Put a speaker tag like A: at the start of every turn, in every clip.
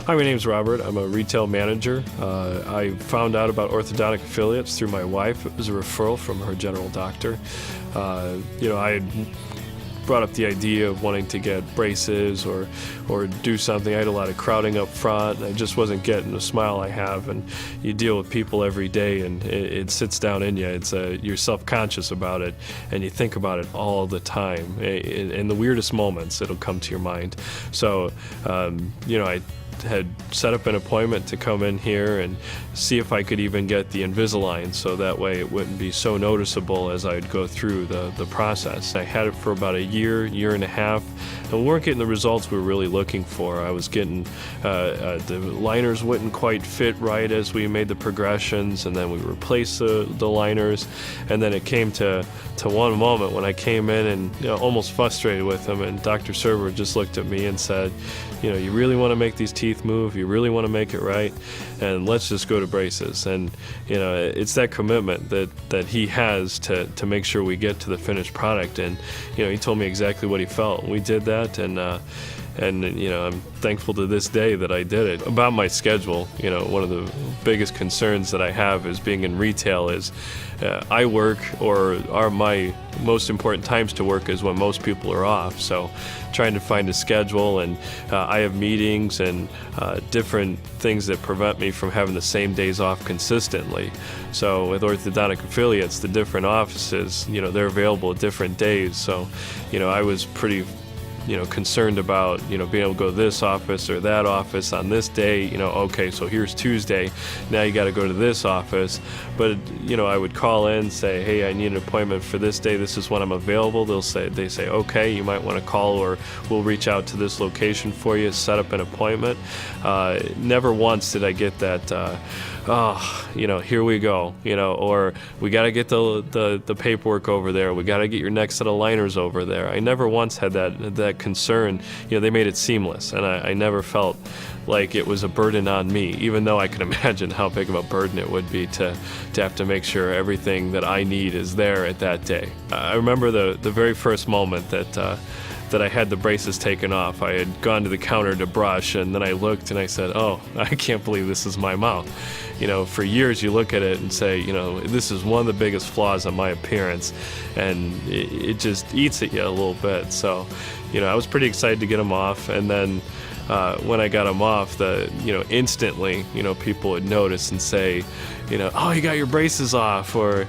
A: Hi, my name's Robert. I'm a retail manager. I found out about Orthodontic Affiliates through my wife. It was a referral from her general doctor. I had brought up the idea of wanting to get braces or do something. I had a lot of crowding up front, and I just wasn't getting the smile I have. And you deal with people every day, and it sits down in you. You're self-conscious about it, and you think about it all the time. In the weirdest moments, it'll come to your mind. So, I had set up an appointment to come in here and see if I could even get the Invisalign, so that way it wouldn't be so noticeable as I'd go through the process. I had it for about a year and a half, and we weren't getting the results we were really looking for. I was getting, the liners wouldn't quite fit right as we made the progressions, and then we replaced the liners, and then it came to one moment when I came in and almost frustrated with them, and Dr. Server just looked at me and said, you really want to make these teeth move, you really want to make it right, and let's just go to braces. And it's that commitment that he has to make sure we get to the finished product. And he told me exactly what he felt, and we did that. And I'm thankful to this day that I did it. About my schedule, one of the biggest concerns that I have is being in retail is I work, or my most important times to work is when most people are off. So trying to find a schedule, and I have meetings and different things that prevent me from having the same days off consistently. So with Orthodontic Affiliates, the different offices, they're available at different days. So I was pretty concerned about, being able to go to this office or that office on this day. Okay, so here's Tuesday, now you got to go to this office. But, I would call in, say, hey, I need an appointment for this day, this is when I'm available. They say, okay, you might want to call, or we'll reach out to this location for you, set up an appointment. Never once did I get that, here we go, or we got to get the paperwork over there, we got to get your next set of liners over there. I never once had that concern. They made it seamless, and I never felt like it was a burden on me, even though I can imagine how big of a burden it would be to have to make sure everything that I need is there at that day. I remember the very first moment that I had the braces taken off. I had gone to the counter to brush, and then I looked and I said, oh, I can't believe this is my mouth. For years you look at it and say, this is one of the biggest flaws on my appearance, and it just eats at you a little bit. So, I was pretty excited to get them off, and then when I got them off, instantly, people would notice and say, oh, you got your braces off, or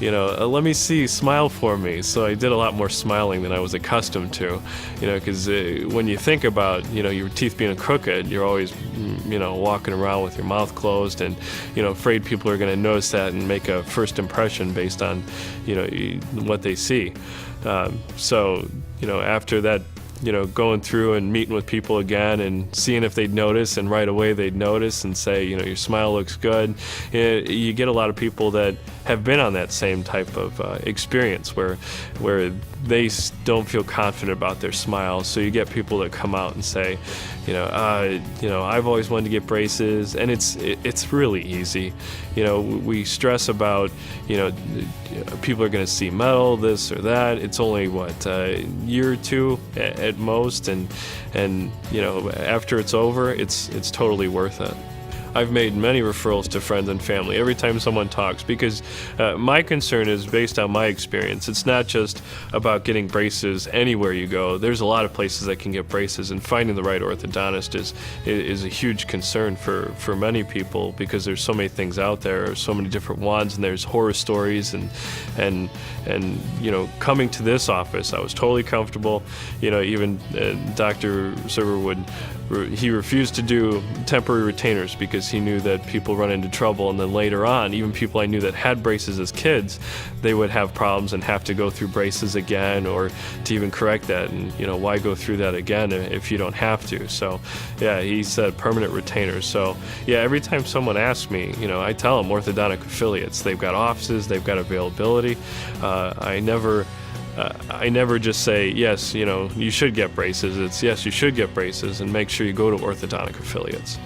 A: let me see, smile for me. So I did a lot more smiling than I was accustomed to, because when you think about, your teeth being crooked, you're always, walking around with your mouth closed, and, afraid people are going to notice that and make a first impression based on, what they see. So, after that, going through and meeting with people again and seeing if they'd notice, and right away they'd notice and say, your smile looks good. You get a lot of people that have been on that same type of experience where they don't feel confident about their smile. So you get people that come out and say, I've always wanted to get braces, and it's really easy. We stress about, people are going to see metal, this or that. It's only a year or two at most, and after it's over, it's totally worth it. I've made many referrals to friends and family every time someone talks, because my concern is based on my experience. It's not just about getting braces anywhere you go. There's a lot of places that can get braces, and finding the right orthodontist is a huge concern for many people, because there's so many things out there, so many different ones, and there's horror stories, and coming to this office, I was totally comfortable. Even Dr. Server he refused to do temporary retainers because he knew that people run into trouble, and then later on, even people I knew that had braces as kids, they would have problems and have to go through braces again, or to even correct that, and why go through that again if you don't have to. So yeah, he said permanent retainers. So yeah, every time someone asks me, I tell them Orthodontic Affiliates. They've got offices, they've got availability. I never just say, yes, you should get braces. It's, yes, you should get braces, and make sure you go to Orthodontic Affiliates.